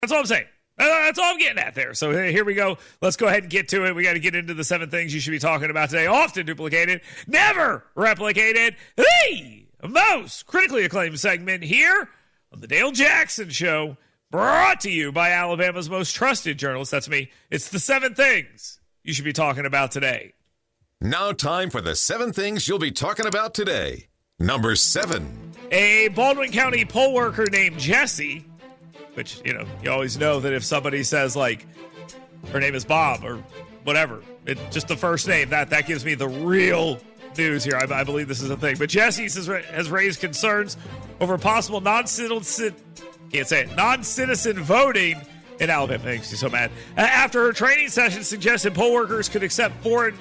That's all I'm saying. That's all I'm getting at there. So here we go. Let's go ahead and get to it. We got to get into the 7 things you should be talking about today. Often duplicated, never replicated. The most critically acclaimed segment here on the Dale Jackson Show, brought to you by Alabama's most trusted journalist. That's me. It's the 7 things you should be talking about today. Now time for the 7 things you'll be talking about today. Number 7. A Baldwin County poll worker named Jessie, which, you always know that if somebody says, like, her name is Bob or whatever, just the first name, that gives me the real news here. I believe this is a thing. But Jessie has raised concerns over possible non-citizen voting in Alabama. Makes you so mad. After her training session suggested poll workers could accept foreign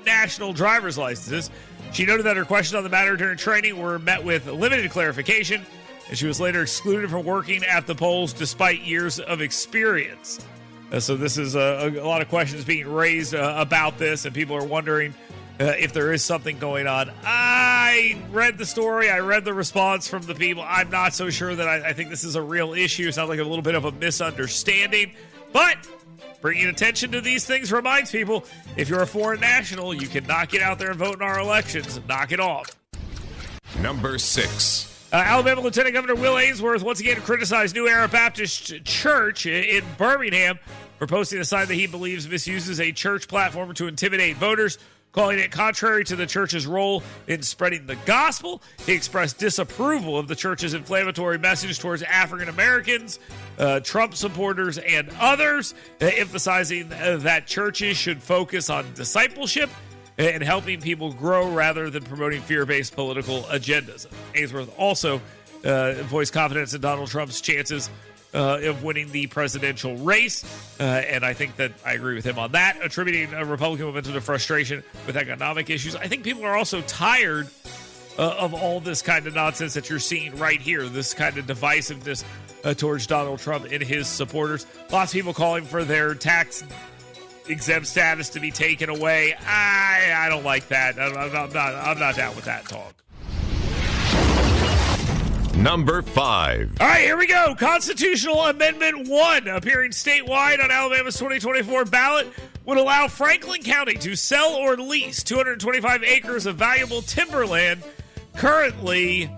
national driver's licenses, she noted that her questions on the matter during training were met with limited clarification, and she was later excluded from working at the polls despite years of experience. So this is a lot of questions being raised about this, and people are wondering if there is something going on. I read the story. I read the response from the people. I'm not so sure that I think this is a real issue. It sounds like a little bit of a misunderstanding. But bringing attention to these things reminds people, if you're a foreign national, you cannot get out there and vote in our elections. Knock it off. Number 6. Alabama Lieutenant Governor Will Ainsworth once again criticized New Era Baptist Church in Birmingham for posting a sign that he believes misuses a church platform to intimidate voters, calling it contrary to the church's role in spreading the gospel. He expressed disapproval of the church's inflammatory message towards African Americans, Trump supporters, and others, emphasizing that churches should focus on discipleship and helping people grow rather than promoting fear-based political agendas. Ainsworth also voiced confidence in Donald Trump's chances of winning the presidential race, and I think that I agree with him on that, attributing Republican momentum to frustration with economic issues. I think people are also tired of all this kind of nonsense that you're seeing right here, this kind of divisiveness towards Donald Trump and his supporters. Lots of people calling for their tax exempt status to be taken away. I don't like that. I'm not down with that talk. Number 5. All right, here we go. Constitutional Amendment 1, appearing statewide on Alabama's 2024 ballot, would allow Franklin County to sell or lease 225 acres of valuable timberland currently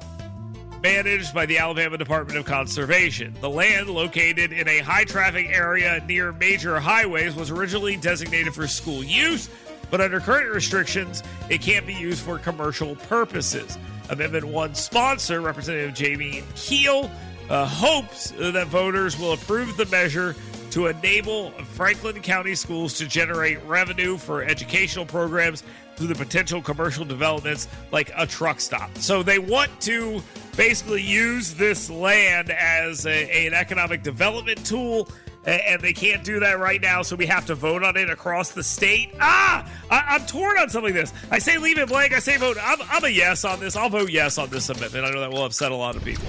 managed by the Alabama Department of Conservation. The land, located in a high-traffic area near major highways, was originally designated for school use, but under current restrictions, it can't be used for commercial purposes. Amendment 1 sponsor, Representative Jamie Keel, hopes that voters will approve the measure to enable Franklin County schools to generate revenue for educational programs through the potential commercial developments like a truck stop. So they want to basically use this land as an economic development tool, and they can't do that right now, so we have to vote on it across the state. I'm torn on something like this. I say leave it blank. I say vote. I'm a yes on this. I'll vote yes on this amendment. I know that will upset a lot of people.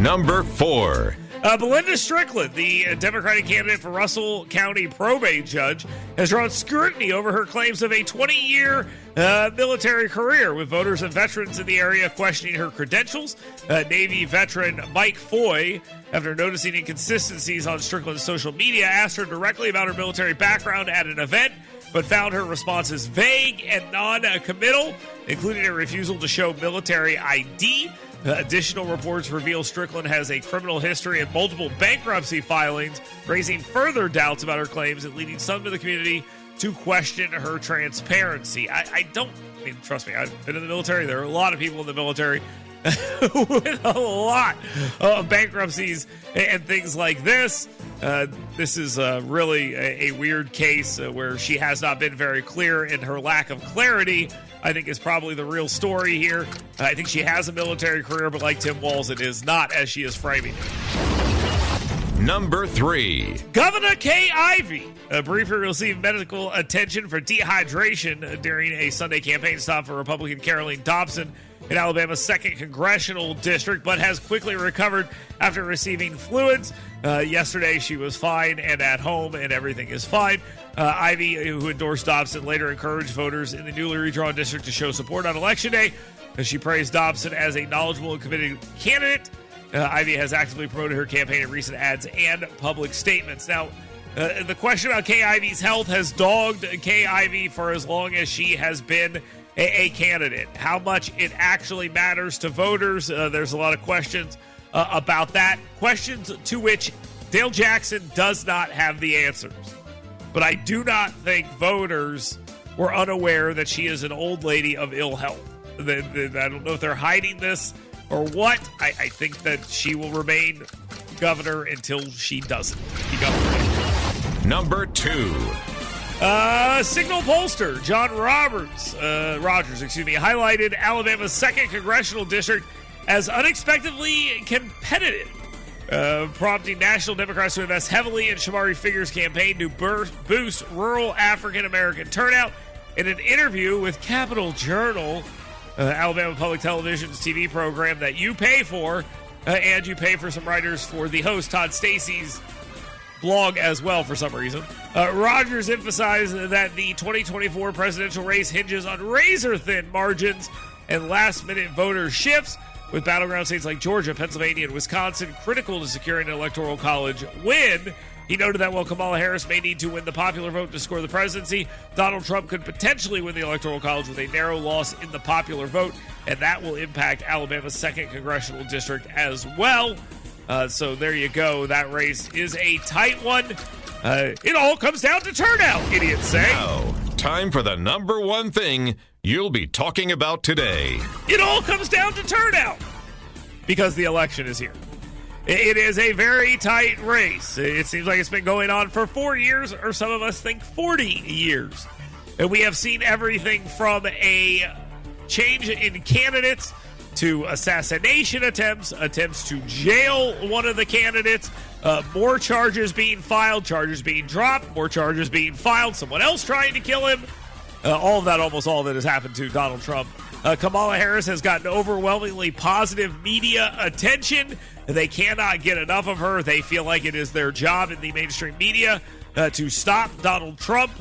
Number 4. Belinda Strickland, the Democratic candidate for Russell County probate judge, has drawn scrutiny over her claims of a 20-year military career, with voters and veterans in the area questioning her credentials. Navy veteran Mike Foy, after noticing inconsistencies on Strickland's social media, asked her directly about her military background at an event, but found her responses vague and non-committal, including a refusal to show military ID. Additional reports reveal Strickland has a criminal history and multiple bankruptcy filings, raising further doubts about her claims and leading some in the community to question her transparency. Trust me, I've been in the military. There are a lot of people in the military with a lot of bankruptcies and things like this. This is really a weird case where she has not been very clear, and her lack of clarity, I think, is probably the real story here. I think she has a military career, but like Tim Walz, it is not as she is framing it. Number 3. Governor Kay Ivey briefly received medical attention for dehydration during a Sunday campaign stop for Republican Caroline Dobson in Alabama's 2nd Congressional District, but has quickly recovered after receiving fluids. Yesterday, she was fine and at home, and everything is fine. Ivey, who endorsed Dobson, later encouraged voters in the newly redrawn district to show support on Election Day, as she praised Dobson as a knowledgeable and committed candidate Ivey has actively promoted her campaign in recent ads and public statements. Now, the question about Kay Ivey's health has dogged Kay Ivey for as long as she has been a candidate. How much it actually matters to voters, there's a lot of questions about that. Questions to which Dale Jackson does not have the answers. But I do not think voters were unaware that she is an old lady of ill health. I don't know if they're hiding this or what. I think that she will remain governor until she doesn't be governor. Number 2. Signal pollster John Rogers, highlighted Alabama's 2nd congressional district as unexpectedly competitive, prompting national Democrats to invest heavily in Shamari Figure's campaign to boost rural African-American turnout. In an interview with Capital Journal, Alabama Public Television's TV program that you pay for, and you pay for some writers for the host, Todd Stacy's blog as well for some reason, Rogers emphasized that the 2024 presidential race hinges on razor-thin margins and last-minute voter shifts, with battleground states like Georgia, Pennsylvania, and Wisconsin critical to securing an electoral college win. He noted that while Kamala Harris may need to win the popular vote to score the presidency, Donald Trump could potentially win the electoral college with a narrow loss in the popular vote, and that will impact Alabama's 2nd congressional district as well. So there you go. That race is a tight one. It all comes down to turnout, idiots say. Now, time for the number 1 thing you'll be talking about today. It all comes down to turnout because the election is here. It is a very tight race. It seems like it's been going on for 4 years, or some of us think 40 years. And we have seen everything from a change in candidates to assassination attempts to jail one of the candidates, more charges being filed, charges being dropped, more charges being filed, someone else trying to kill him. Almost all of it has happened to Donald Trump. Kamala Harris has gotten overwhelmingly positive media attention. They cannot get enough of her. They feel like it is their job in the mainstream media to stop Donald Trump,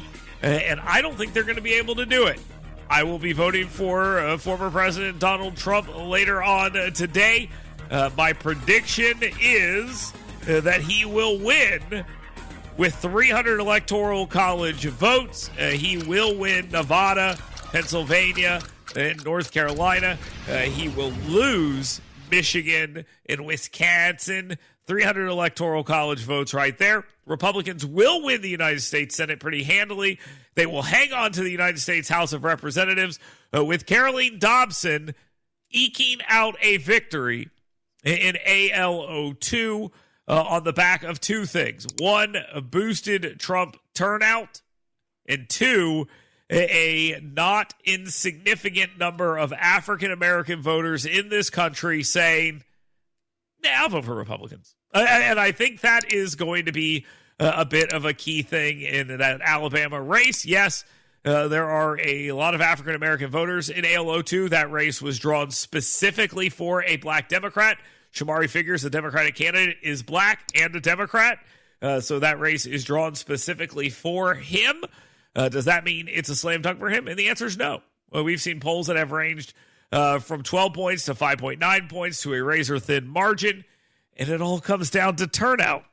and I don't think they're going to be able to do it. I will be voting for former President Donald Trump later on today. My prediction is that he will win with 300 electoral college votes. He will win Nevada, Pennsylvania, and North Carolina. He will lose Michigan and Wisconsin. 300 electoral college votes right there. Republicans will win the United States Senate pretty handily. They will hang on to the United States House of Representatives with Caroline Dobson eking out a victory in AL-02 on the back of 2 things. 1, a boosted Trump turnout, and 2, a not insignificant number of African-American voters in this country saying, I'll vote for Republicans. And I think that is going to be a bit of a key thing in that Alabama race. Yes, there are a lot of African-American voters in AL-02. That race was drawn specifically for a black Democrat. Shamari Figures, the Democratic candidate, is black and a Democrat. So that race is drawn specifically for him. Does that mean it's a slam dunk for him? And the answer is no. Well, we've seen polls that have ranged from 12 points to 5.9 points to a razor-thin margin, and it all comes down to turnout.